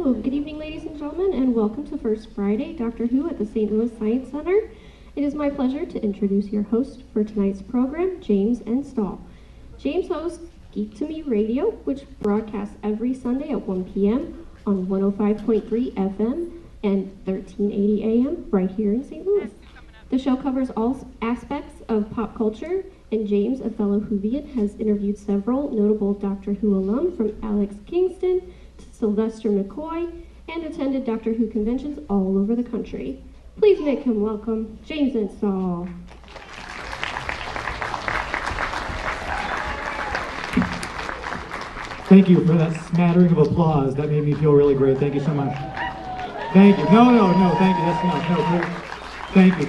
Good evening, ladies and gentlemen, and welcome to First Friday Doctor Who at the St. Louis Science Center. It is my pleasure to introduce your host for tonight's program, James Enstall. James hosts Geek to Me Radio, which broadcasts every Sunday at 1 p.m. on 105.3 FM and 1380 AM right here in St. Louis. The show covers all aspects of pop culture, and James, a fellow Whovian, has interviewed several notable Doctor Who alum from Alex Kingston to Sylvester McCoy, and attended Doctor Who conventions all over the country. Please make him welcome James Enstall. Thank you for that smattering of applause. That made me feel really great. Thank you so much. Thank you. No, thank you. That's enough. No, thank you.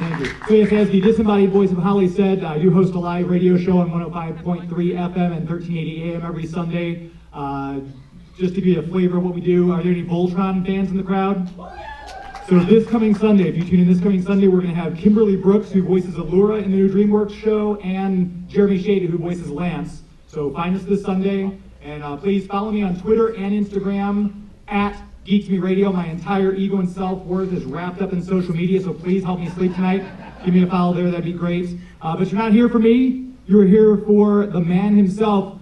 So yes, as the disembodied voice of Holly said, I do host a live radio show on 105.3 FM and 1380 AM every Sunday. Just to give you a flavor of what we do, are there any Voltron fans in the crowd? So this coming Sunday, if you tune in this coming Sunday, we're going to have Kimberly Brooks, who voices Allura in the new DreamWorks show, and Jeremy Shade, who voices Lance. So find us this Sunday, and please follow me on Twitter and Instagram at Geek to Me Radio. My entire ego and self-worth is wrapped up in social media, so please help me sleep tonight. Give me a follow there, that'd be great. But you're not here for me, you're here for the man himself,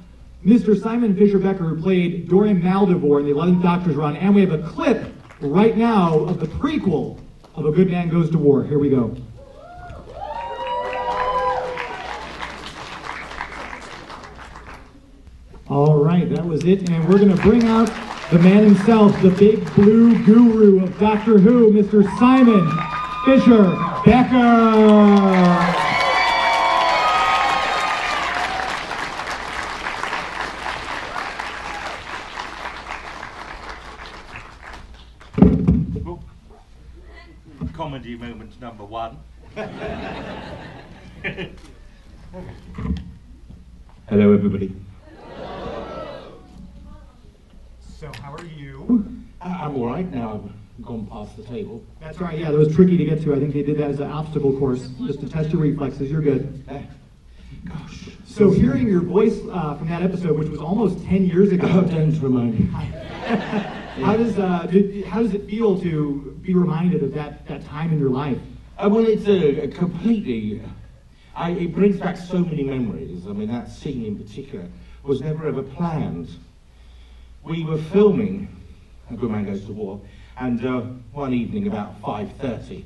Mr. Simon Fisher-Becker, who played Dorium Maldovar in the 11th Doctor's run, and we have a clip right now of the prequel of A Good Man Goes to War. Here we go. All right, that was it, and we're going to bring out the man himself, the big blue guru of Doctor Who, Mr. Simon Fisher-Becker. Comedy moment number one. Hello, everybody. So, how are you? I'm all right now. I've gone past the table. That's right, yeah, that was tricky to get to. I think they did that as an obstacle course, just to test your reflexes. You're good. Gosh. So, hearing your voice from that episode, which was almost 10 years ago. Oh, don't remind me. How does it feel to be reminded of that time in your life? Well, it's completely. It brings back so many memories. I mean, that scene in particular was never ever planned. We were filming A Good Man Goes to War, and one evening about 5:30,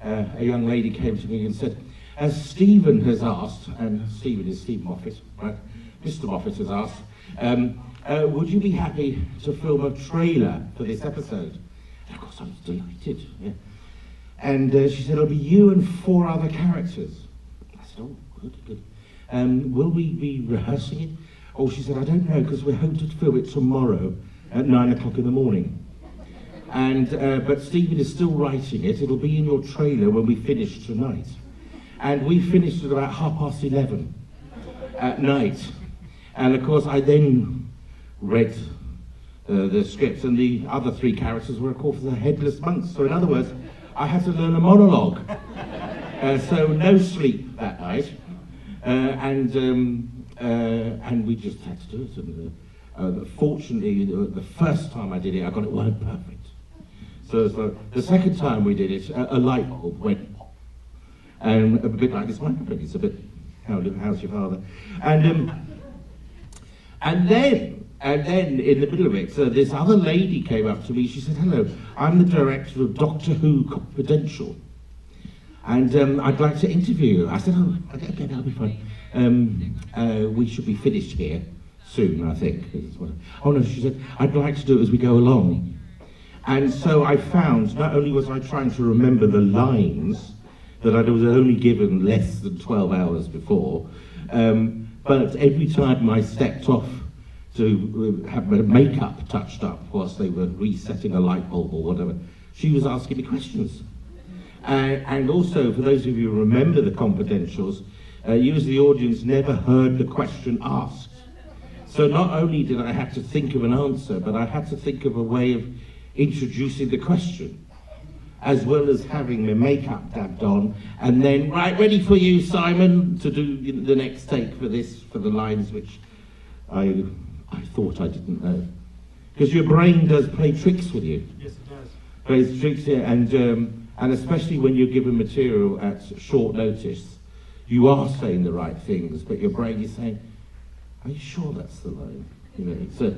a young lady came to me and said, as Stephen has asked, and Stephen is Steve Moffat, right? Mr. Moffat has asked, would you be happy to film a trailer for this episode? And of course I was delighted. Yeah. And she said, it'll be you and 4 other characters. I said, oh, good. Will we be rehearsing it? Oh, she said, I don't know, because we're hoping to film it tomorrow at 9 o'clock in the morning. And but Stephen is still writing it. It'll be in your trailer when we finish tonight. And we finished at about 11:30 at night. And of course, I then read the script, and the other 3 characters were, of course, the headless monks. So in other words, I had to learn a monologue. So no sleep that night. And we just had to do it. And fortunately, the first time I did it, I got it word perfect. So the second time we did it, a light bulb went pop. And a bit like this microphone, it's a bit, how's your father? And then in the middle of it, this other lady came up to me. She said, hello, I'm the director of Doctor Who Confidential. And I'd like to interview you. I said, oh, okay, that'll be fine. We should be finished here soon, I think. Oh no, she said, I'd like to do it as we go along. And so I found, not only was I trying to remember the lines that I was only given less than 12 hours before, but every time I stepped off to have my makeup touched up whilst they were resetting a light bulb or whatever, she was asking me questions. And also, for those of you who remember the confidentials, you as the audience never heard the question asked. So not only did I have to think of an answer, but I had to think of a way of introducing the question, as well as having my makeup dabbed on, and then, right, ready for you, Simon, to do the next take for the lines which I thought I didn't know. because your brain does play tricks with you. Yes, it does. Plays tricks here, and especially when you're given material at short notice, you are saying the right things, but your brain is saying, "Are you sure that's the line?" You know, so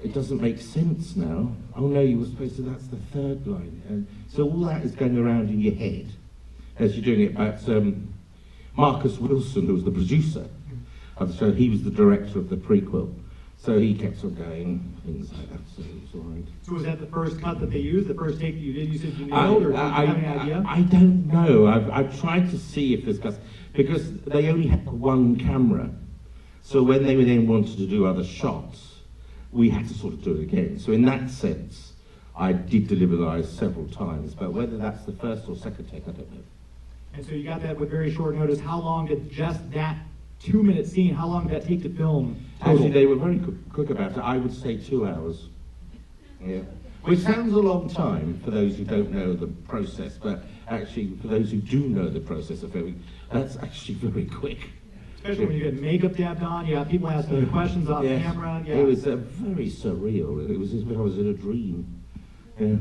it doesn't make sense now. Oh no, you were supposed to. That's the third line, and so all that is going around in your head as you're doing it. But Marcus Wilson, who was the producer of the show, he was the director of the prequel. So he kept on going, things like that, so it was all right. So was that the first cut that they used, the first take that you did? You said you nailed, or do you have any idea? I don't know. I've tried to see if there's cuts, because they only had one camera. So when they then wanted to do other shots, we had to sort of do it again. So in that sense, I did deliver lines several times, but whether that's the first or second take, I don't know. And so you got that with very short notice. How long did just that 2-minute scene, how long did that take to film? Actually, they were very quick about it. I would say 2 hours. Yeah. Which sounds a long time for those who don't know the process, but actually, for those who do know the process of filming, that's actually very quick. Especially when you get makeup dabbed on, you have people asking questions off camera. Yeah. It was very surreal. It was as if I was in a dream. Yeah.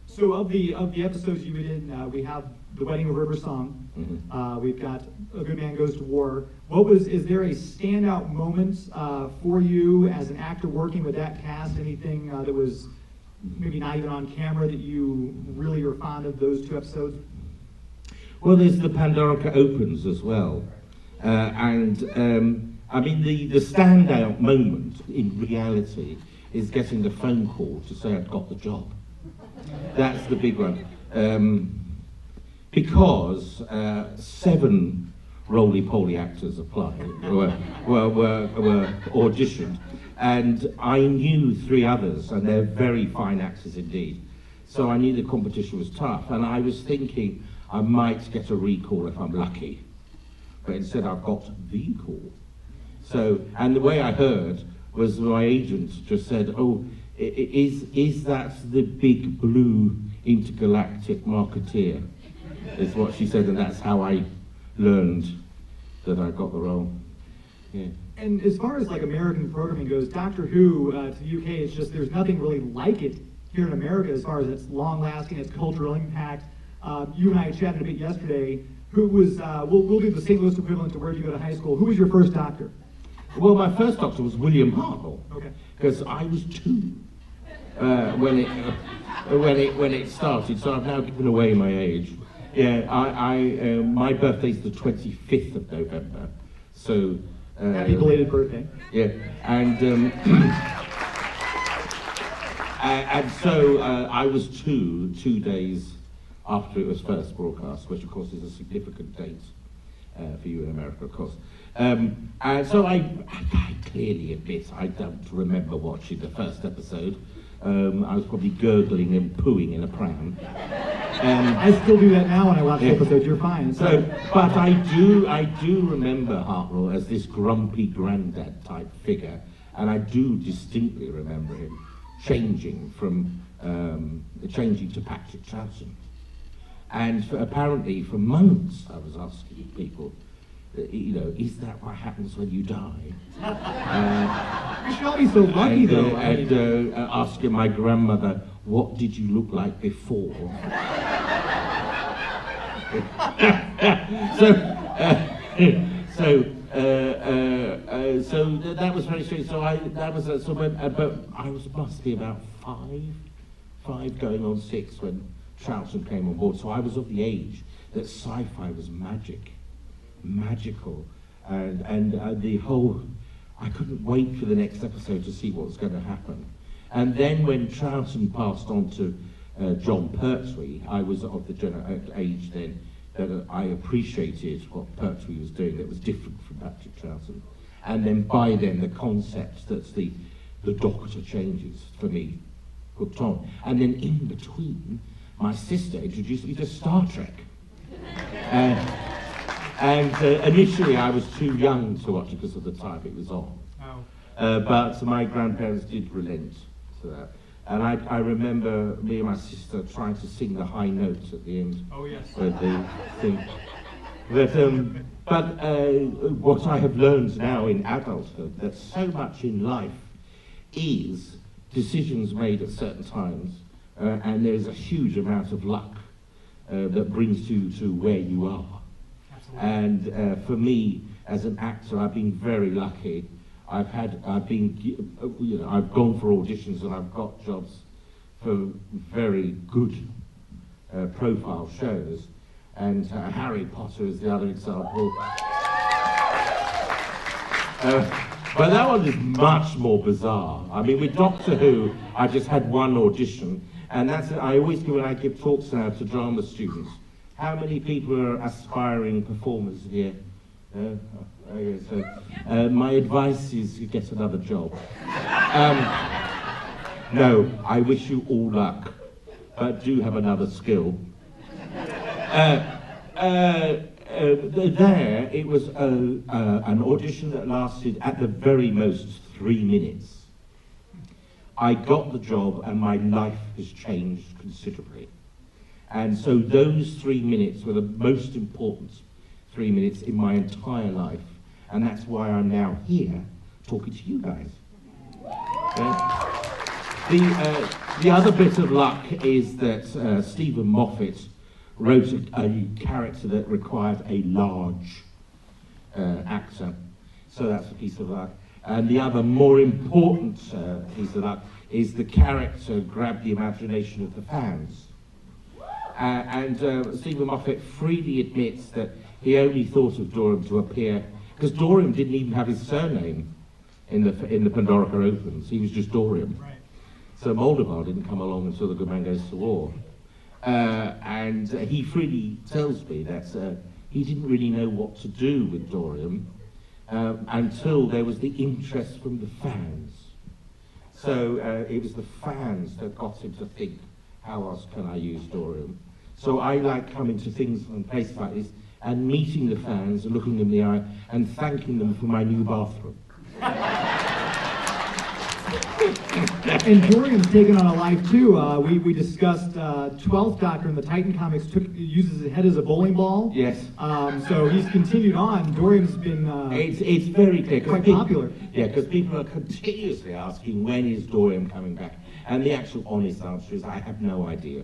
So of the episodes you did in, we have The Wedding of River Song. Mm-hmm. We've got A Good Man Goes to War. Is there a standout moment for you as an actor working with that cast? Anything that was maybe not even on camera that you really are fond of those 2 episodes? Well, there's the Pandorica Opens as well. I mean, the standout moment in reality is getting the phone call to say I'd got the job. That's the big one. Because 7 roly-poly actors applied, were auditioned, and I knew 3 others, and they're very fine actors indeed. So I knew the competition was tough, and I was thinking I might get a recall if I'm lucky. But instead I've got the call. So, and the way I heard was my agent just said, "Oh, is that the big blue intergalactic marketeer?" Is what she said, and that's how I learned that I got the role. Yeah. And as far as like American programming goes, Doctor Who to the UK, it's just there's nothing really like it here in America as far as its long-lasting, its cultural impact. You and I chatted a bit yesterday. Who was? We'll do the St. Louis equivalent to where you go to high school. Who was your first Doctor? Well, my first Doctor was William Hartnell. Okay. Because I was 2 when it started. So I've now given away my age. Yeah, my birthday's the 25th of November. So. Happy belated birthday. Yeah, and so I was 2 days after it was first broadcast, which of course is a significant date for you in America, of course. And so I clearly admit I don't remember watching the first episode. I was probably gurgling and pooing in a pram. I still do that now when I watch episodes. You're fine. So, but I do remember Hartnell as this grumpy granddad type figure, and I do distinctly remember him changing to Patrick Troughton. And apparently for months I was asking people, is that what happens when you die? You should all be so lucky though. And asking my grandmother, what did you look like before? So that was very strange. So I must be about five going on 6 when Troughton came on board. So I was of the age that sci-fi was magical, and the whole. I couldn't wait for the next episode to see what was going to happen. And then when Troughton passed on to John Pertwee, I was of the age then that I appreciated what Pertwee was doing that was different from Patrick Troughton. And then by then the concept that the Doctor changes for me hooked on. And then in between, my sister introduced me to Star Trek. And initially I was too young to watch it because of the time it was on. Oh. But my grandparents did relent to that. And I remember me and my sister trying to sing the high notes at the end. Oh, yes. Of the thing. But what I have learned now in adulthood, that so much in life is decisions made at certain times, and there's a huge amount of luck that brings you to where you are. Absolutely. And for me, as an actor, I've been very lucky. I've gone for auditions and I've got jobs for very good profile shows. And Harry Potter is the other example. But that one is much more bizarre. I mean, with Doctor Who, I just had one audition, and that's I always do when I give talks now to drama students. How many people are aspiring performers here? My advice is you get another job. No, I wish you all luck, but do have another skill. There, it was an audition that lasted at the very most 3 minutes. I got the job and my life has changed considerably. And so those 3 minutes were the most important 3 minutes in my entire life. And that's why I'm now here talking to you guys. The other bit of luck is that Stephen Moffat wrote a character that required a large actor. So that's a piece of luck. And the other more important piece of luck is the character grabbed the imagination of the fans. And Stephen Moffat freely admits that he only thought of Dorium to appear, because Dorium didn't even have his surname in the Pandorica Opens. He was just Dorium. Right. So Maldovar didn't come along until The Good Man Goes to War. And he freely tells me that he didn't really know what to do with Dorium until there was the interest from the fans. So it was the fans that got him to think, how else can I use Dorium? So I like coming to things and places like this and meeting the fans and looking them in the eye and thanking them for my new bathroom. And Dorium's taken on a life too. We discussed 12th Doctor in the Titan comics uses his head as a bowling ball. Yes. So he's continued on. Dorium's been it's very clear. Quite popular. Yeah, because people are continuously asking, when is Dorium coming back? And the actual honest answer is, I have no idea.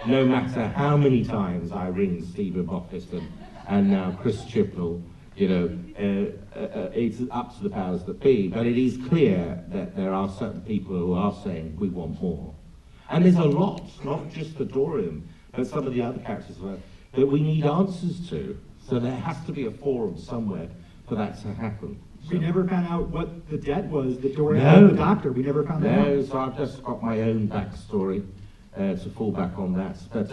No matter how many times I ring Stephen Moffat and now Chris Chibnall, you know, it's up to the powers that be. But it is clear that there are certain people who are saying, we want more. And there's a lot, not just for Dorium, but some of the other characters that we need answers to. So there has to be a forum somewhere for that to happen. We never found out what the debt was that Dorium No. owed the Doctor. We never found that out. No, so I've just got my own backstory to fall back on that. But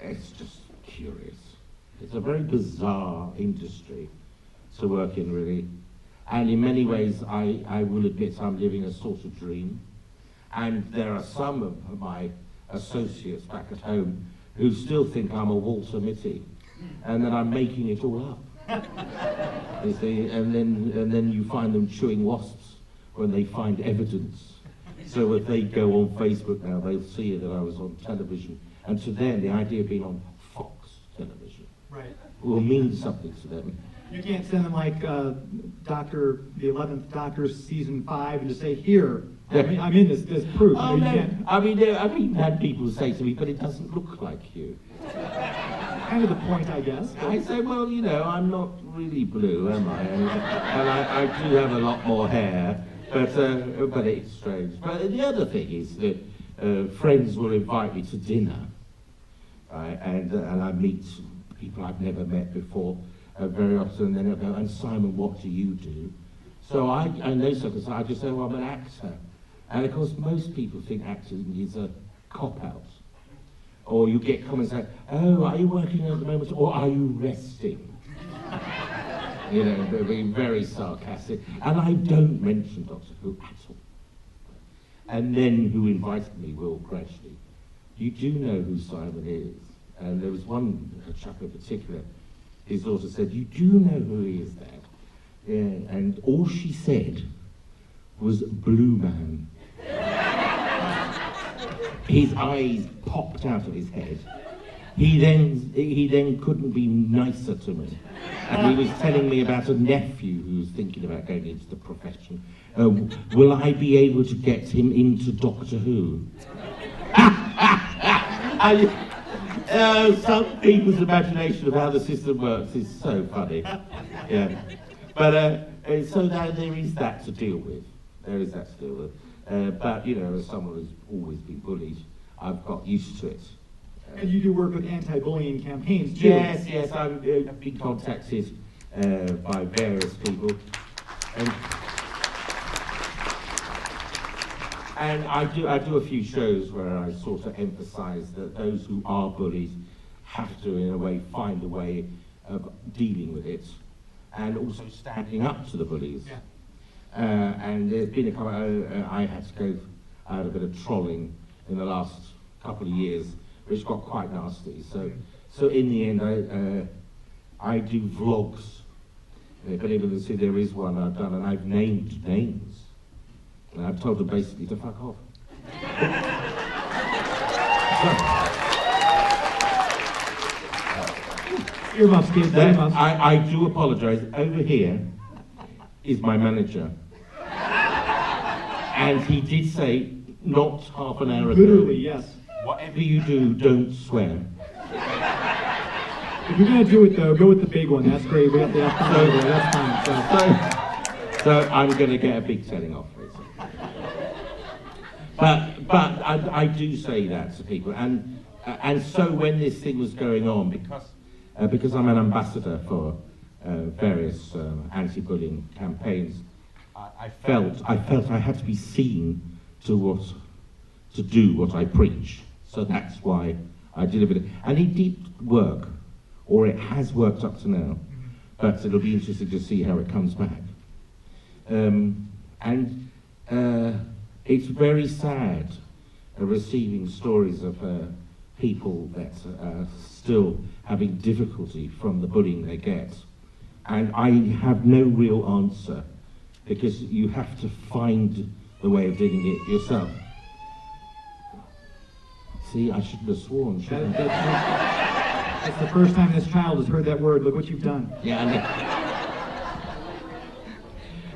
it's just curious. It's a very bizarre industry to work in, really. And in many ways, I will admit I'm living a sort of dream. And there are some of my associates back at home who still think I'm a Walter Mitty and that I'm making it all up. You see, and then you find them chewing wasps when they find evidence. So if they go on Facebook now, they'll see that I was on television. And to them, the idea of being on Fox television Right. will mean something to them. You can't send them like the 11th Doctor season 5 and just say, here, I'm in this proof. Oh, You no. can't. I've even had people say to me, but it doesn't look like you. Kind of the point, I guess. I say, well, you know, I'm not really blue, am I? And I do have a lot more hair, but it's strange. But the other thing is that friends will invite me to dinner, right? And I meet people I've never met before very often, and then they'll go, and Simon, what do you do? So I know something, so I just say, well, I'm an actor. And of course, most people think acting is a cop-out. Or you get comments like, oh, are you working at the moment, or are you resting? You know, they're being very sarcastic. And I don't mention Doctor Who at all. And then who invited me will gradually, you do know who Simon is. And there was one chap in particular, his daughter said, you do know who he is, Dad? Yeah, and all she said was Blue Man. His eyes popped out of his head. He then couldn't be nicer to me. And he was telling me about a nephew who was thinking about going into the profession. Will I be able to get him into Doctor Who? Some people's imagination of how the system works is so funny. Yeah. But so now there is that to deal with. But, you know, as someone who's always been bullied, I've got used to it. And you do work with anti-bullying campaigns, too. Yes, I've been contacted by various people. And I do a few shows where I sort of emphasise that those who are bullied have to, in a way, find a way of dealing with it, and also standing up to the bullies. Yeah. And there's been a couple. I had to go out a bit of trolling in the last couple of years, which got quite nasty. So in the end, I do vlogs. If anyone see, there is one I've done, and I've named names. And I've told them basically to fuck off. Earmuffs, kids, earmuffs. I do apologise. Over here is my manager. And he did say, not half an hour ago, Literally, yes. whatever you do, don't swear. If you're going to do it, though, go with the big one. That's great. We got the F5 there. That's fine. So I'm going to get a big telling off, basically. But I do say that to people. And so when this thing was going on, because I'm an ambassador for various anti-bullying campaigns, I felt I had to be seen to do what I preach. So that's why I delivered it. And it did work, or it has worked up to now. But it'll be interesting to see how it comes back. It's very sad receiving stories of people that are still having difficulty from the bullying they get. And I have no real answer, because you have to find the way of doing it yourself. See, I shouldn't have sworn, should I? That's the first time this child has heard that word. Look what you've done. Yeah, I know.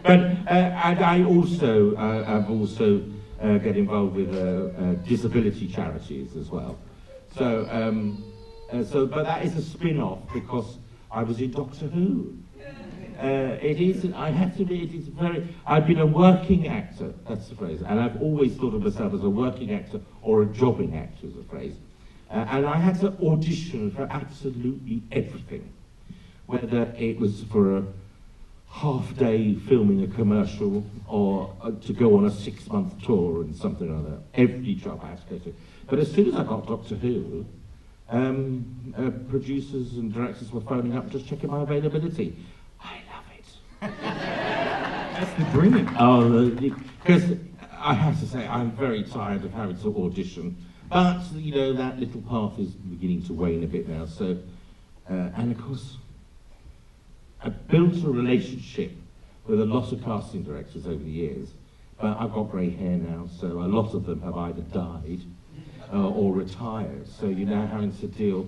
But and I also I've also get involved with disability charities as well. So but that is a spin-off, because I was in Doctor Who. It is. I have to admit, it is very. I've been a working actor. That's the phrase, and I've always thought of myself as a working actor or a jobbing actor, is the phrase. And I had to audition for absolutely everything, whether it was for a half-day filming a commercial, or to go on a 6-month tour and something like that. Every job I had to go to. But as soon as I got Doctor Who, producers and directors were phoning up just checking my availability. I love it. That's the dream. Oh, because I have to say, I'm very tired of having to audition. But, you know, that little path is beginning to wane a bit now. So, and of course, I've built a relationship with a lot of casting directors over the years. But I've got grey hair now, so a lot of them have either died or retired. So you're now having to deal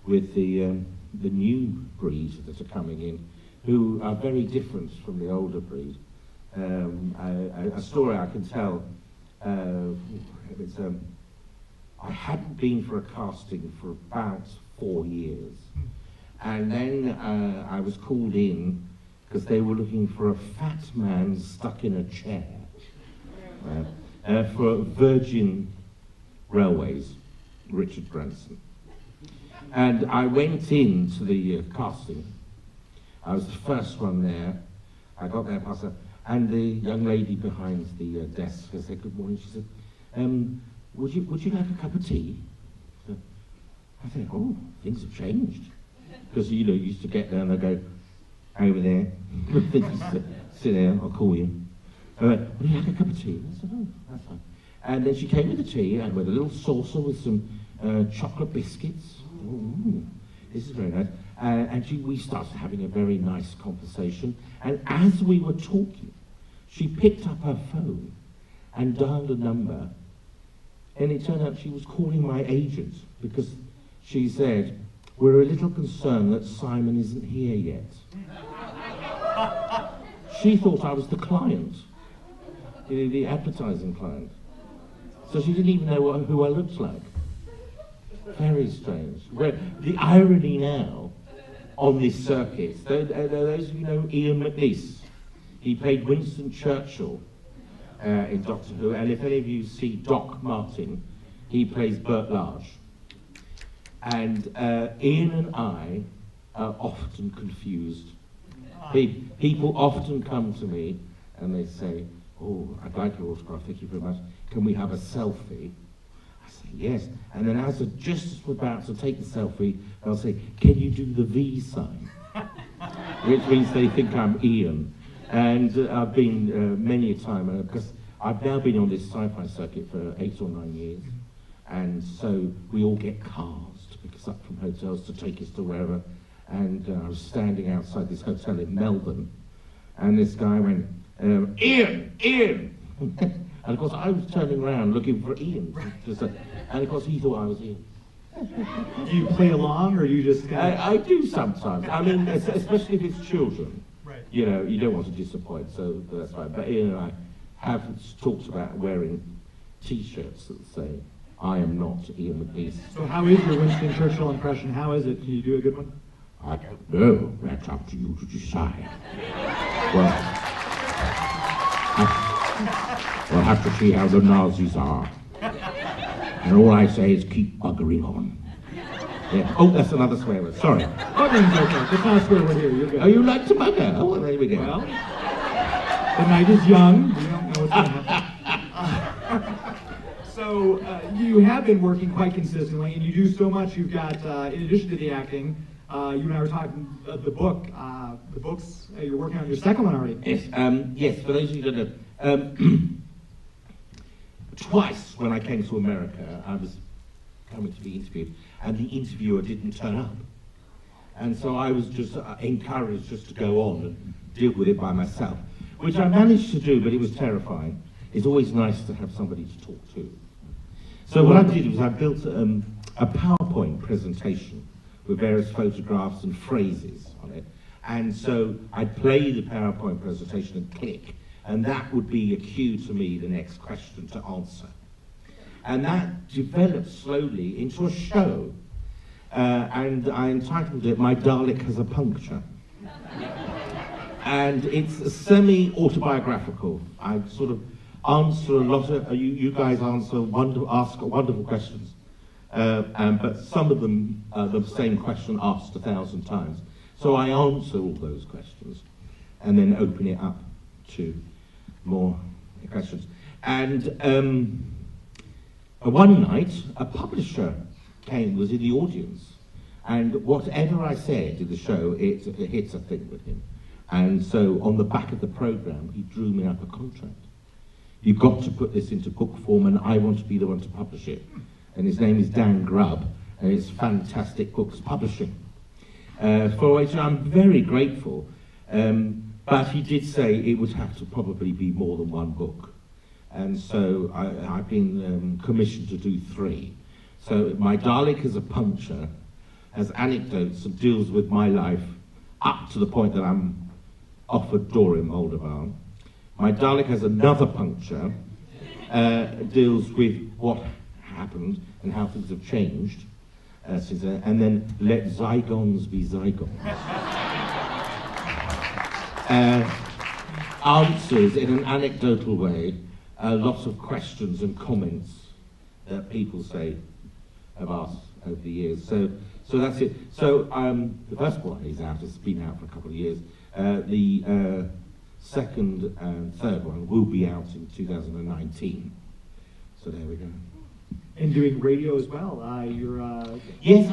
with the new breed that are coming in, who are very different from the older breed. A story I can tell, I hadn't been for a casting for about 4 years. And then I was called in because they were looking for a fat man stuck in a chair for Virgin Railways, Richard Branson. And I went into the casting. I was the first one there. I got there past her, and the young lady behind the desk said, "Good morning." She said, would you like a cup of tea?" So I said, "Oh, things have changed." Because, you know, you used to get there and they'd go, "Over there." Sit there, I'll call you. "Would you like a cup of tea?" I said, "Oh, that's fine." And then she came with the tea and with a little saucer with some chocolate biscuits. Ooh, this is very nice. And we started having a very nice conversation. And as we were talking, she picked up her phone and dialed a number. And it turned out she was calling my agent, because she said, we're a little concerned that Simon isn't here yet. She thought I was the client, the advertising client. So she didn't even know who I looked like. Very strange. Where the irony now on this circuit, those of you know Ian McNeice, he played Winston Churchill in Doctor Who, and if any of you see Doc Martin, he plays Bert Large. And Ian and I are often confused. People often come to me and they say, "Oh, I'd like your autograph, thank you very much. Can we have a selfie?" I say, "Yes." And then as we're just about to take the selfie, they'll say, "Can you do the V sign?" Which means they think I'm Ian. And I've been many a time, because I've now been on this sci-fi circuit for 8 or 9 years. And so we all get cars to pick us up from hotels to take us to wherever. And I was standing outside this hotel in Melbourne, and this guy went, "Ian, Ian!" And of course I was turning around looking for Ian. And of course he thought I was Ian. Do you play along, or you just... I do sometimes. I mean, especially if it's children. Right. You know, you don't want to disappoint, so that's fine. But Ian and I have talked about wearing T-shirts that say, "I am not Ian McNeice." So how is your Winston Churchill impression? How is it? Can you do a good one? I don't know. That's up to you to decide. Well, we'll have to see how the Nazis are. And all I say is keep buggering on. Yeah. Oh, that's another swear word. Sorry. Buggering's okay. It's not a swear word here. You're good. Oh, you like to bugger? Oh, well, there we go. Well, the night is young. We don't know what's going to happen. So you have been working quite consistently, and you do so much. You've got, in addition to the acting, you and I were talking the books. You're working on your second one already. Yes. Yes. For those of you who don't know, twice when I came to America, I was coming to be interviewed, and the interviewer didn't turn up, and so I was just encouraged just to go on and deal with it by myself, which I managed to do, but it was terrifying. It's always nice to have somebody to talk to. So what I did was I built a PowerPoint presentation with various photographs and phrases on it. And so I'd play the PowerPoint presentation and click, and that would be a cue to me the next question to answer. And that developed slowly into a show. And I entitled it, "My Dalek Has a Puncture." And it's semi-autobiographical. I sort of answer a lot of, you guys ask wonderful questions. But some of them are the same question asked 1,000 times. So I answer all those questions and then open it up to more questions. And one night, a publisher was in the audience, and whatever I said in the show, it hits a thing with him. And so on the back of the programme, he drew me up a contract. "You've got to put this into book form, and I want to be the one to publish it." And his name is Dan Grubb, and it's Fantastic Books Publishing, for which I'm very grateful. But he did say it would have to probably be more than one book. And so I've been commissioned to do 3. So My Dalek Has a Puncture has anecdotes and deals with my life up to the point that I'm offered Dorium Maldovar. My Dalek Has Another Puncture deals with what happened and how things have changed since then, and then Let Zygons Be Zygons. Answers in an anecdotal way a lot of questions and comments that people say have asked over the years. So that's it. So the first one is out. It's been out for a couple of years. The second and third one will be out in 2019. So there we go. And doing radio as well. You're yes,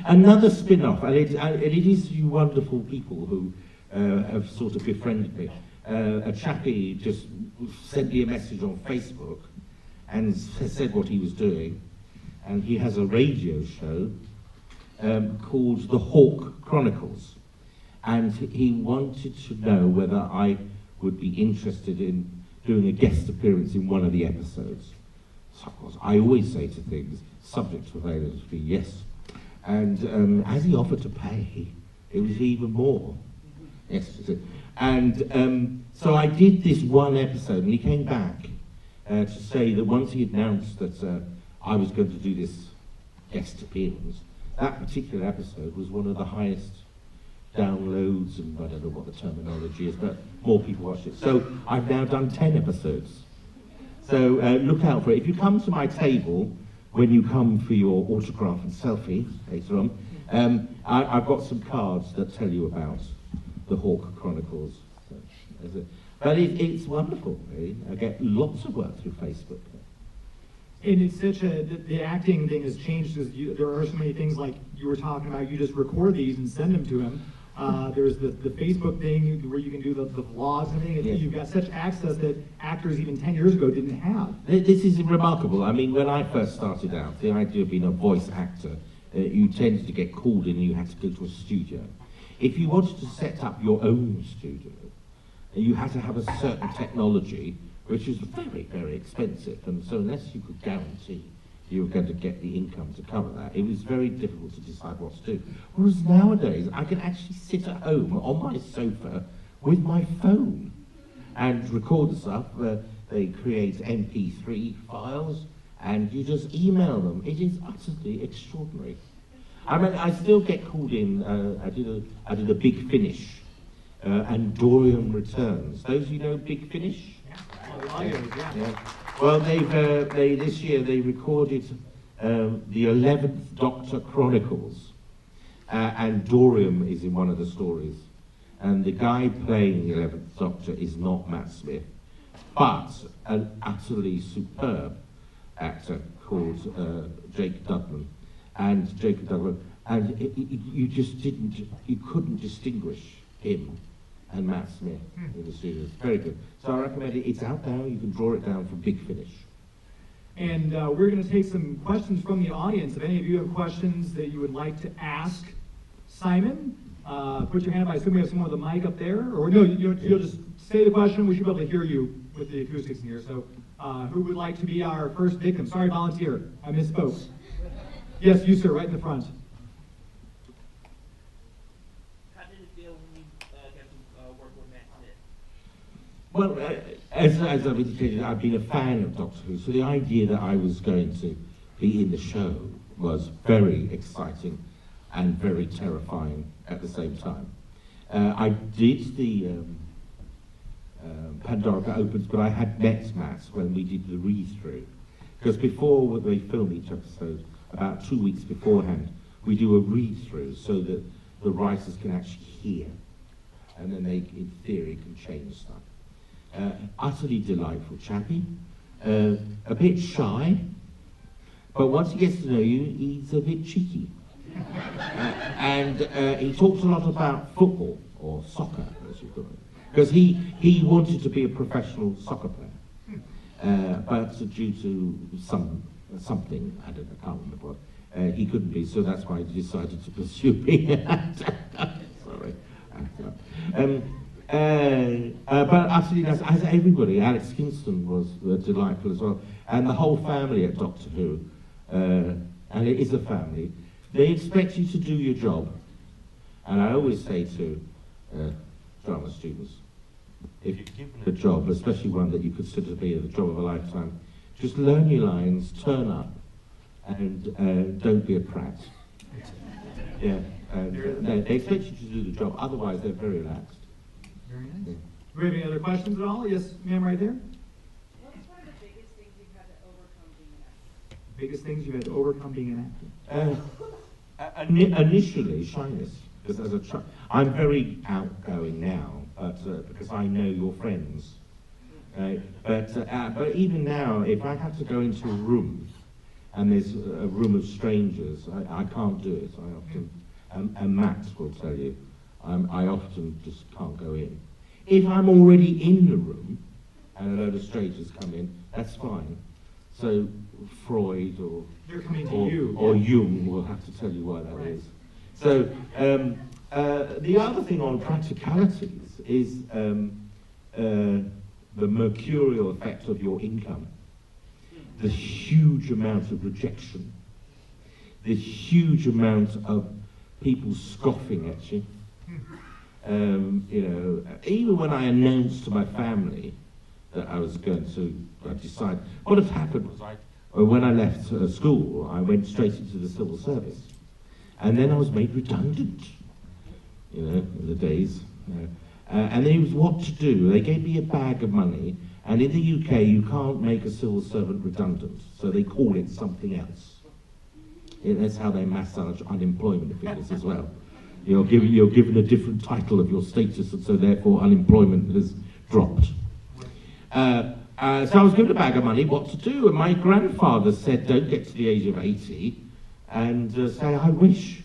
another spin-off, and it is you wonderful people who have sort of befriended me. A chappie just sent me a message on Facebook and said what he was doing, and he has a radio show called The Hawk Chronicles, and he wanted to know whether I would be interested in doing a guest appearance in one of the episodes. So of course, I always say to things, subject to availability, yes. And as he offered to pay, it was even more. Yes, and so I did this one episode, and he came back to say that once he announced that I was going to do this guest appearance, that particular episode was one of the highest downloads, and I don't know what the terminology is, but more people watched it. So I've now done 10 episodes. So look out for it. If you come to my table when you come for your autograph and selfie later on, I've got some cards that tell you about the Hawk Chronicles. But it's wonderful, really. I get lots of work through Facebook. And it's such the acting thing has changed, because there are so many things like you were talking about. You just record these and send them to him. There's the Facebook thing where you can do the vlogs and everything. Yes. You've got such access that actors even 10 years ago didn't have. This is remarkable. I mean, when I first started out, the idea of being a voice actor, you tended to get called in and you had to go to a studio. If you wanted to set up your own studio, you had to have a certain technology, which is very, very expensive. And so unless you could guarantee you were going to get the income to cover that, it was very difficult to decide what to do. Whereas nowadays, I can actually sit at home on my sofa with my phone and record the stuff. They create MP3 files, and you just email them. It is utterly extraordinary. I mean, I still get called in. I did a Big Finish, and Dorium Returns. Those of you know Big Finish? Yeah. Well, this year they recorded the 11th Doctor Chronicles, and Dorium is in one of the stories. And the guy playing the 11th Doctor is not Matt Smith, but an utterly superb actor called Jake Dudman. And Jacob Dudman, and you couldn't distinguish him and Matt Smith in the studio. It's very good. So I recommend it. It's out now. You can draw it down from Big Finish. And we're going to take some questions from the audience. If any of you have questions that you would like to ask Simon, put your hand up. I assume we have someone with a mic up there. Or no, you'll just say the question. We should be able to hear you with the acoustics in here. So who would like to be our first victim? Sorry, volunteer. I misspoke. Yes, you, sir, right in the front. How did it feel when you got to work with Matt Smith? Well, as I've indicated, I've been a fan of Doctor Who, so the idea that I was going to be in the show was very exciting and very terrifying at the same time. I did the Pandorica Opens, but I had met Matt when we did the read-through. Because before they film each episode, about 2 weeks beforehand, we do a read-through so that the writers can actually hear, and then they, in theory, can change stuff. Utterly delightful chappie, a bit shy, but once he gets to know you, he's a bit cheeky. And he talks a lot about football, or soccer, as you call it, because he wanted to be a professional soccer player, but due to something, I don't know, I can't remember what, he couldn't be, so that's why he decided to pursue being an actor. Sorry. But utterly nice, as everybody. Alex Kingston was delightful as well, and the whole family at Doctor Who, and it is a family. They expect you to do your job, and I always say to drama students, if you're given a job, especially one that you consider to be the job of a lifetime, just learn your lines, turn up, and don't be a prat. Yeah, they expect you to do the job, otherwise they're very relaxed. Very nice. Yeah. Do we have any other questions at all? Yes, ma'am, right there. What's one of the biggest things you've had to overcome being an actor? Biggest things you had to overcome being an actor? Initially, shyness, because as a child, I'm very outgoing now, but because I know your friends. But even now, if I have to go into a room and there's a room of strangers, I can't do it. I often, and Matt will tell you, I often just can't go in. If I'm already in the room and a load of strangers come in, that's fine. So Freud or They're coming to you. or Jung will have to tell you why that is. So the other thing on practicalities is the mercurial effect of your income, the huge amount of rejection. this huge amount of people scoffing at you. You know, even when I announced to my family that I was going to decide, what had happened was when I left school, I went straight into the civil service. And then I was made redundant, you know, in the days. And then it was what to do. They gave me a bag of money, and in the UK you can't make a civil servant redundant, so they call it something else. That's how they massage unemployment figures as well. You're given a different title of your status, and so therefore unemployment has dropped. So I was given a bag of money, what to do, and my grandfather said, don't get to the age of 80 and say, I wish.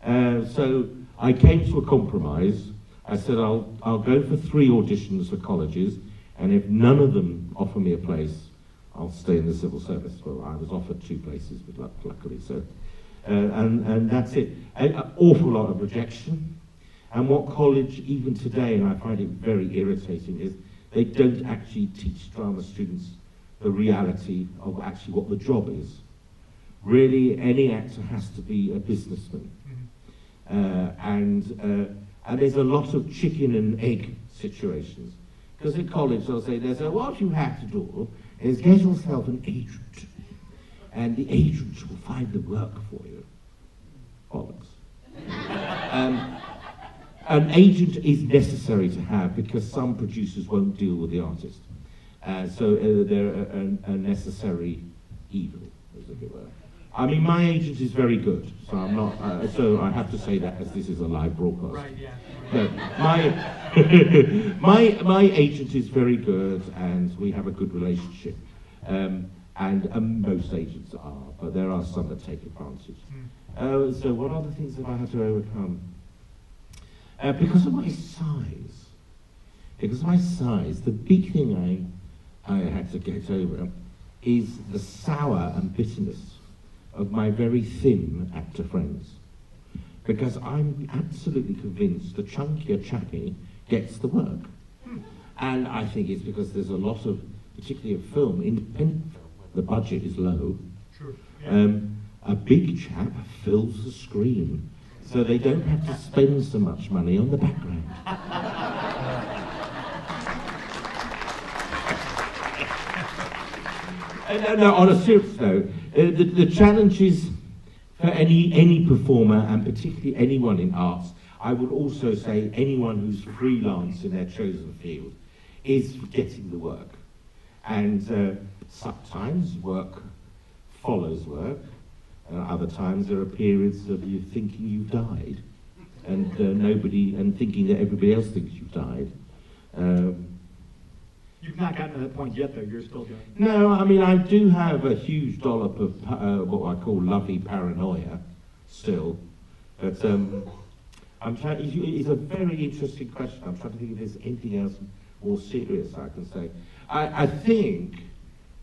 So I came to a compromise. I said, I'll go for 3 auditions for colleges, and if none of them offer me a place, I'll stay in the civil service. Well, I was offered 2 places, but luckily so. And that's it. An awful lot of rejection. And what college, even today, and I find it very irritating, is they don't actually teach drama students the reality of actually what the job is. Really, any actor has to be a businessman. And there's a lot of chicken and egg situations. Because at college, they'll say, what you have to do is get yourself an agent. And the agent will find the work for you. Bollocks. An agent is necessary to have because some producers won't deal with the artist. So they're a necessary evil, as it were. I mean, my agent is very good, so I'm not. So I have to say that as this is a live broadcast. Right, yeah. No, my agent is very good, and we have a good relationship. And most agents are, but there are some that take advantage. So what other things have I had to overcome? Because of my size. The big thing I had to get over is the sour and bitterness of my very thin actor friends. Because I'm absolutely convinced the chunkier chappie gets the work. And I think it's because there's a lot of, particularly of film, independent film, the budget is low. Sure. Yeah. A big chap fills the screen, so they don't have to spend so much money on the background. No, on a serious note, the challenge is for any performer, and particularly anyone in arts, I would also say anyone who's freelance in their chosen field, is getting the work. And sometimes work follows work, and other times there are periods of you thinking you've died, and thinking that everybody else thinks you've died. You've not gotten to that point yet, though. You're still doing it. No, I mean, I do have a huge dollop of what I call lovey paranoia still. But I'm trying. It's a very interesting question. I'm trying to think if there's anything else more serious I can say. I think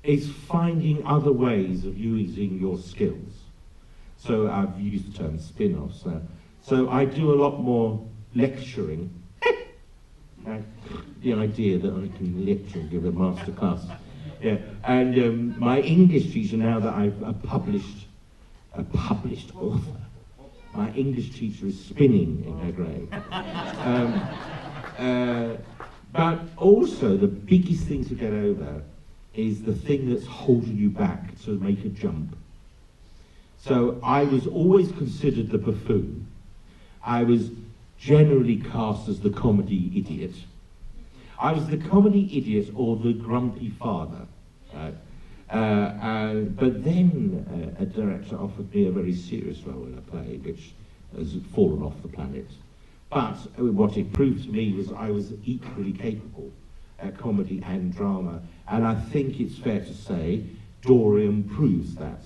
it's finding other ways of using your skills. So I've used the term spin-offs now. So I do a lot more lecturing. The idea that I can lecture and give a master class. Yeah. And my English teacher, now that I'm a published author, my English teacher is spinning in her grave. But also the biggest thing to get over is the thing that's holding you back to make a jump. So I was always considered the buffoon. I was generally cast as the comedy idiot. I was the comedy idiot or the grumpy father. But then a director offered me a very serious role in a play which has fallen off the planet. But what it proved to me was I was equally capable at comedy and drama, and I think it's fair to say Dorium proves that,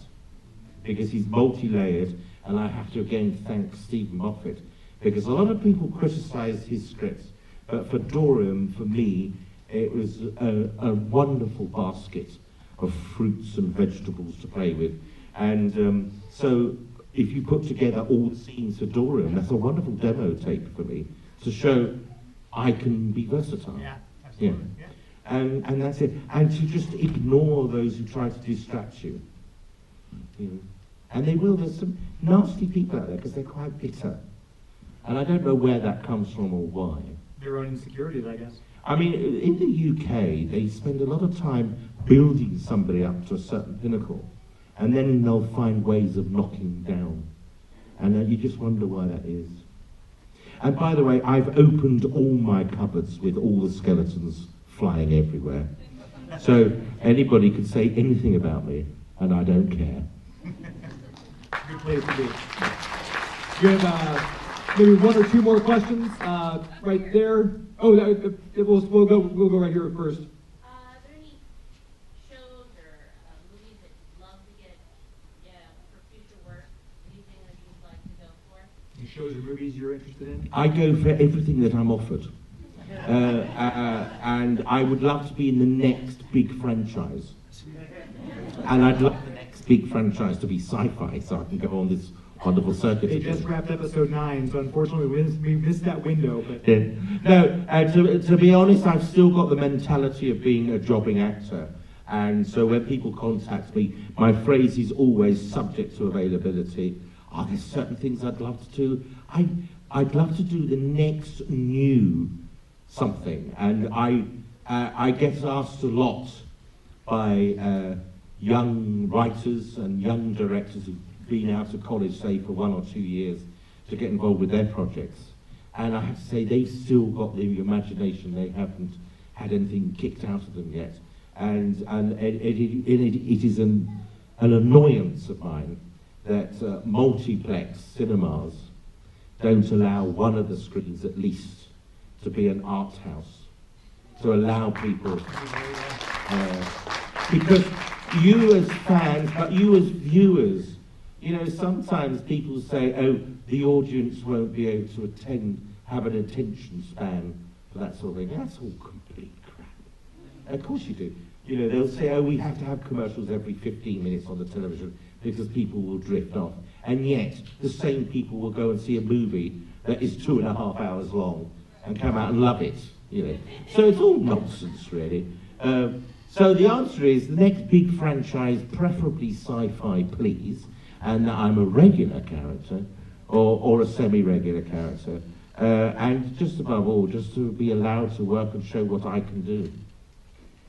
because he's multi-layered, and I have to again thank Stephen Moffat, because a lot of people criticise his scripts, but for Dorium, for me, it was a wonderful basket of fruits and vegetables to play with. And so if you put together all the scenes for Dorium, that's a wonderful demo tape for me to show I can be versatile. Yeah, absolutely. Yeah. And that's it. And to just ignore those who try to distract you. You know. And they will. There's some nasty people out there because they're quite bitter. And I don't know where that comes from or why. Their own insecurities, I guess. I mean, in the UK, they spend a lot of time building somebody up to a certain pinnacle, and then they'll find ways of knocking down. And you just wonder why that is. And by the way, I've opened all my cupboards with all the skeletons flying everywhere. So anybody could say anything about me, and I don't care. Good place to be. You have maybe one or two more questions right there. Oh, we'll go right here first. Are there any shows or movies that you'd love to get for future work? Anything that you'd like to go for? Any shows or movies you're interested in? I go for everything that I'm offered. And I would love to be in the next big franchise. And I'd love the next big franchise to be sci-fi, so I can go on this wonderful circuit. They just wrapped episode 9, so unfortunately we missed that window. But yeah. No, to be honest, I've still got the mentality of being a jobbing actor. And so when people contact me, my phrase is always subject to availability. Are there certain things I'd love to do? I'd love to do the next new something. And I get asked a lot by young writers and young directors who've been out of college, say, for 1 or 2 years to get involved with their projects. And I have to say, they've still got the imagination. They haven't had anything kicked out of them yet. And it is an annoyance of mine that multiplex cinemas don't allow one of the screens at least to be an art house, to allow people, because you as fans, but you as viewers, you know, sometimes people say, oh, the audience won't be able to have an attention span for that sort of thing. That's all complete crap. Of course you do. You know, they'll say, oh, we have to have commercials every 15 minutes on the television because people will drift off. And yet, the same people will go and see a movie that is 2.5 hours long and come out and love it, you know. So it's all nonsense, really. So the answer is, the next big franchise, preferably sci-fi, please, and that I'm a regular character, or a semi-regular character, and just above all, just to be allowed to work and show what I can do.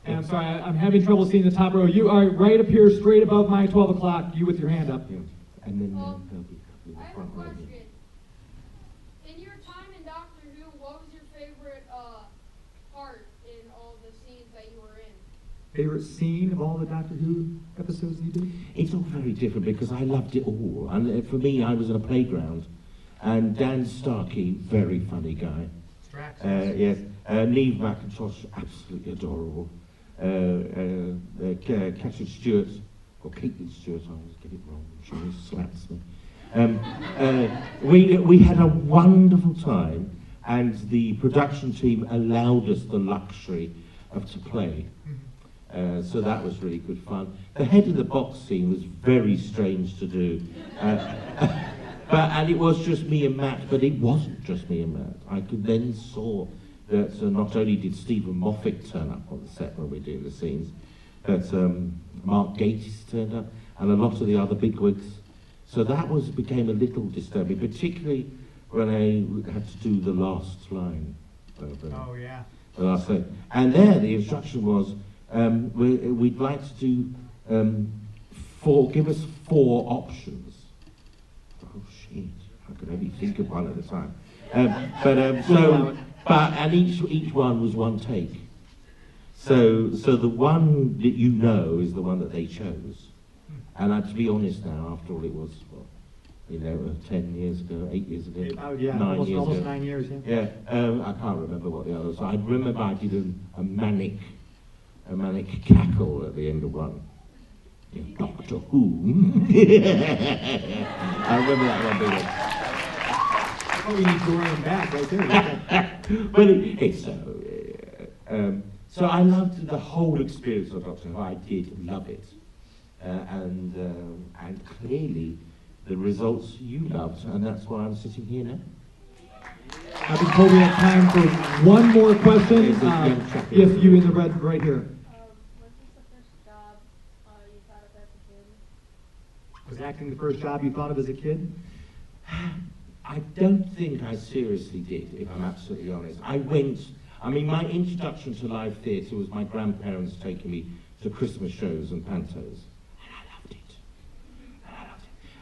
And I'm sorry, I'm having trouble seeing the top row. You are right up here, straight above my 12 o'clock, you with your hand up. Yeah. And then there'll be a couple in I the have a front row. question. In your time in Doctor Who, what was your favorite part in all the scenes that you were in? Favorite scene of all the Doctor Who episodes you did? It's all very different because I loved it all. And for me, I was in a playground. And Dan Starkey, very funny guy. Yes. Neve McIntosh, absolutely adorable. Catherine Stewart, or Caitlin Stewart, I always get it wrong. She always slaps me. We had a wonderful time, and the production team allowed us the luxury to play. So that was really good fun. The head of the box scene was very strange to do. And it was just me and Matt, but it wasn't just me and Matt. I could then saw that not only did Stephen Moffat turn up on the set when we were doing the scenes, but Mark Gatiss turned up, and a lot of the other bigwigs. So that became a little disturbing, particularly when I had to do the last line. Oh, yeah. The last line. And there, the instruction was, we'd like to do, give us 4 options. Oh, shit, I could only think of one at a time. And each one was one take. So the one that you know is the one that they chose. And to be honest now, after all, it was, 10 years ago, 8 years ago, Yeah, 9 years almost ago. 9 years, yeah. Yeah, I can't remember what the others. I remember I did a manic cackle at the end of one. Yeah, Doctor Who. I remember that one big one. Oh, we need Dorium back right there. But so I loved the whole experience of Doctor Who. I did love it, and clearly the results you loved, and that's why I'm sitting here now. I've been told we have time for one more question. There's a young chap Yes, here. you in the red right here. Was this the first job you've had up at the gym? Was acting the first job you thought of as a kid? I don't think I seriously did, if I'm absolutely honest. My introduction to live theatre was my grandparents taking me to Christmas shows and pantos. And I loved it.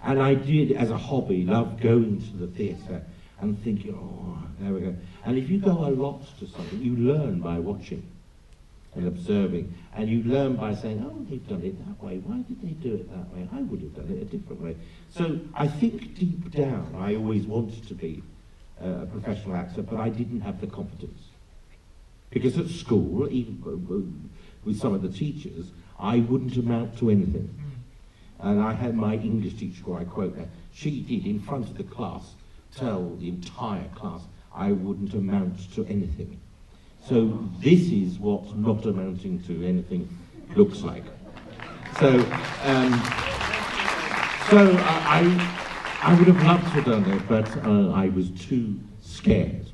And I did, as a hobby, love going to the theatre and thinking, oh, there we go. And if you go a lot to something, you learn by watching and observing. And you learn by saying, oh, they've done it that way. Why did they do it that way? I would have done it a different way. So I think deep down, I always wanted to be a professional actor, but I didn't have the confidence. Because at school, even with some of the teachers, I wouldn't amount to anything. And I had my English teacher, who I quote her, she did in front of the class tell the entire class I wouldn't amount to anything. So this is what not amounting to anything looks like. So, I would have loved to have done it, but I was too scared.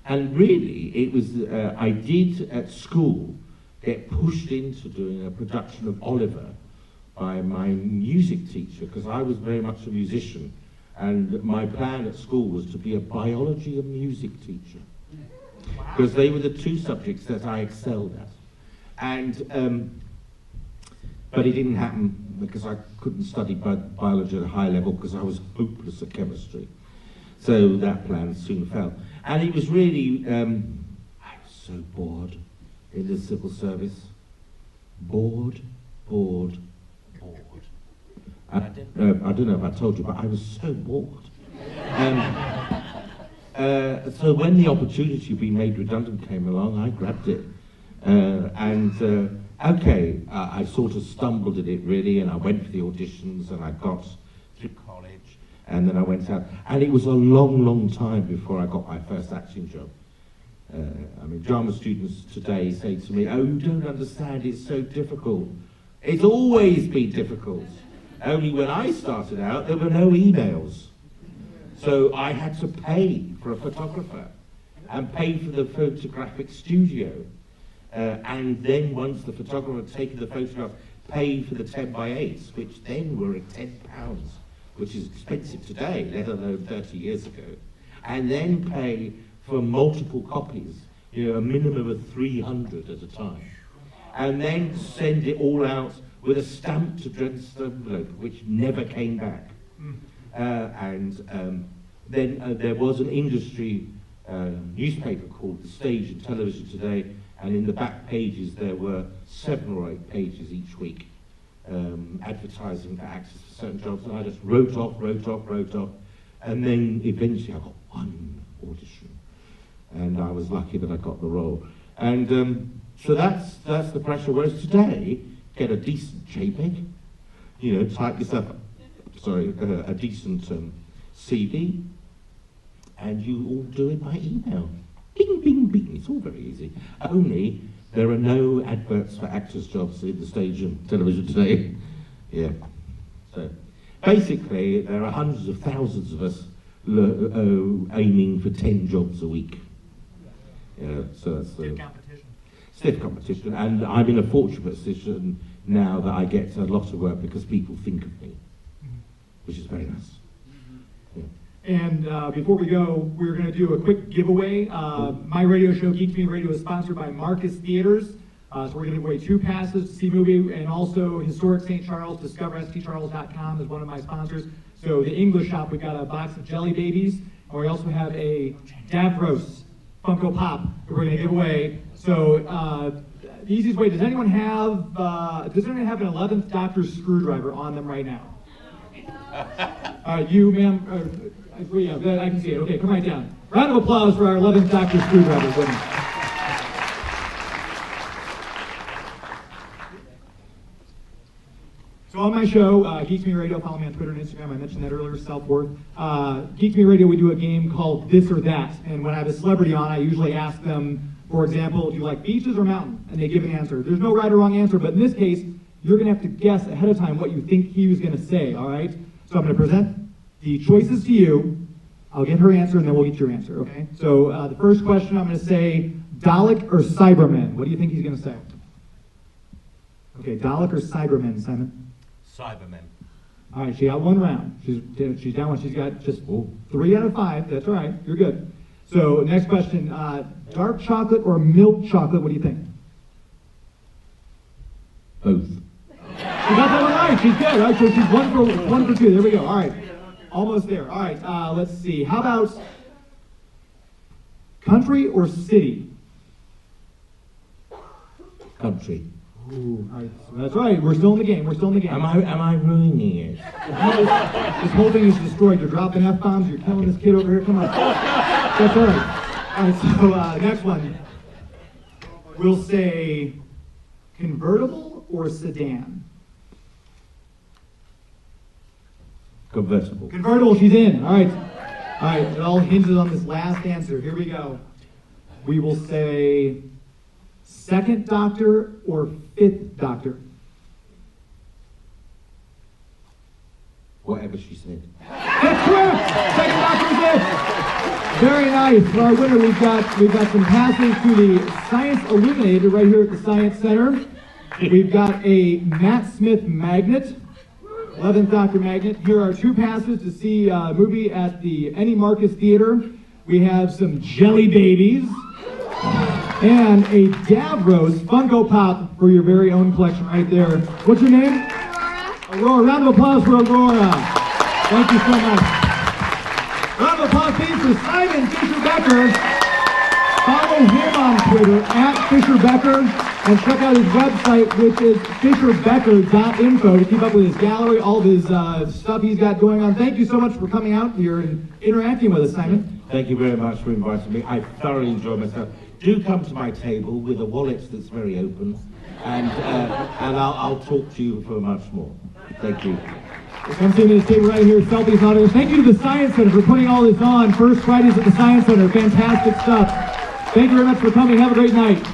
And really, it was, I did at school get pushed into doing a production of Oliver by my music teacher, because I was very much a musician, and my plan at school was to be a biology and music teacher, because they were the two subjects that I excelled at. And but it didn't happen because I couldn't study biology at a high level because I was hopeless at chemistry. So that plan soon fell. And it was really, I was so bored in the civil service. Bored. I don't know if I told you, but I was so bored. So when the opportunity to be made redundant came along, I grabbed it. I sort of stumbled at it really, and I went for the auditions, and I got through college, and then I went out. And it was a long, long time before I got my first acting job. Drama students today say to me, oh, you don't understand, it's so difficult. It's always been difficult. Only when I started out, there were no emails. So I had to pay for a photographer and pay for the photographic studio. And then once the photographer had taken the photograph, pay for the 10x8s, which then were at £10, which is expensive today, let alone 30 years ago. And then pay for multiple copies, a minimum of 300 at a time. And then send it all out with a stamped addressed envelope, which never came back. Then there was an industry newspaper called The Stage and Television Today, and in the back pages there were 7 or 8 pages each week advertising for actors for certain jobs, and I just wrote off, and then eventually I got one audition, and I was lucky that I got the role. And so that's the pressure, whereas today, get a decent JPEG, type yourself, a decent CV, and you all do it by email. Bing, bing, bing, it's all very easy. Only there are no adverts for actors' jobs in the stage and television today. Yeah. So basically, there are hundreds of thousands of us aiming for 10 jobs a week. Yeah, so that's stiff competition, and I'm in a fortunate position now that I get a lot of work because people think of me, which is very nice. Yeah. And before we go, we're going to do a quick giveaway. My radio show, Geek to Me Radio, is sponsored by Marcus Theaters. So we're going to give away 2 passes to see a movie, and also Historic St. Charles, discoverstcharles.com is one of my sponsors. So the English shop, we got a box of Jelly Babies, and we also have a Davros Funko Pop that we're going to give away. So the easiest way, does anyone have an 11th Doctor screwdriver on them right now? You, ma'am, yeah, I can see it. Okay, come right down. Round of applause for our 11th Doctor screwdriver winner. So on my show, Geek to Me Radio, follow me on Twitter and Instagram. I mentioned that earlier, self-worth. Geek to Me Radio, we do a game called This or That. And when I have a celebrity on, I usually ask them, for example, do you like beaches or mountains? And they give an answer. There's no right or wrong answer, but in this case, you're going to have to guess ahead of time what you think he was going to say, all right? So I'm going to present the choices to you. I'll get her answer, and then we'll get your answer, okay? So the first question, I'm going to say Dalek or Cybermen. What do you think he's going to say? Okay, Dalek or Cybermen, Simon? Cybermen. All right, she got one round. She's down one. She's got just 3 out of 5. That's all right. You're good. So next question, dark chocolate or milk chocolate? What do you think? Both. She got that one right. She's good. All right, so she's one for 2. There we go. All right, almost there. All right, let's see. How about country or city? Country. Ooh, all right, so that's right. We're still in the game. Am I ruining it? This whole thing is destroyed. You're dropping F-bombs. You're killing this kid over here. Come on. That's all right. All right, so next one. We'll say convertible or sedan? Convertible. Convertible, she's in. All right. All right, it all hinges on this last answer. Here we go. We will say second doctor or fifth doctor? Whatever she said. That's correct! Second doctor is it! Very nice. For our winner, we've got some passes to the Science Illuminated right here at the Science Center. We've got a Matt Smith magnet, 11th Doctor magnet. Here are 2 passes to see a movie at the Any Marcus Theater. We have some Jelly Babies and a Davros Funko Pop for your very own collection right there. What's your name? Aurora. Round of applause for Aurora. Thank you so much. Round of applause, please, for Simon Fisher-Becker. Follow him on Twitter, @Fisher-Becker, and check out his website, which is fisherbecker.info, to keep up with his gallery, all of his stuff he's got going on. Thank you so much for coming out here and interacting with us, Simon. Thank you very much for inviting me. I thoroughly enjoyed myself. Do come to my table with a wallet that's very open, and I'll talk to you for much more. Thank you. Come to this table right here, selfies and others. Thank you to the Science Center for putting all this on. First Fridays at the Science Center, fantastic stuff. Thank you very much for coming. Have a great night.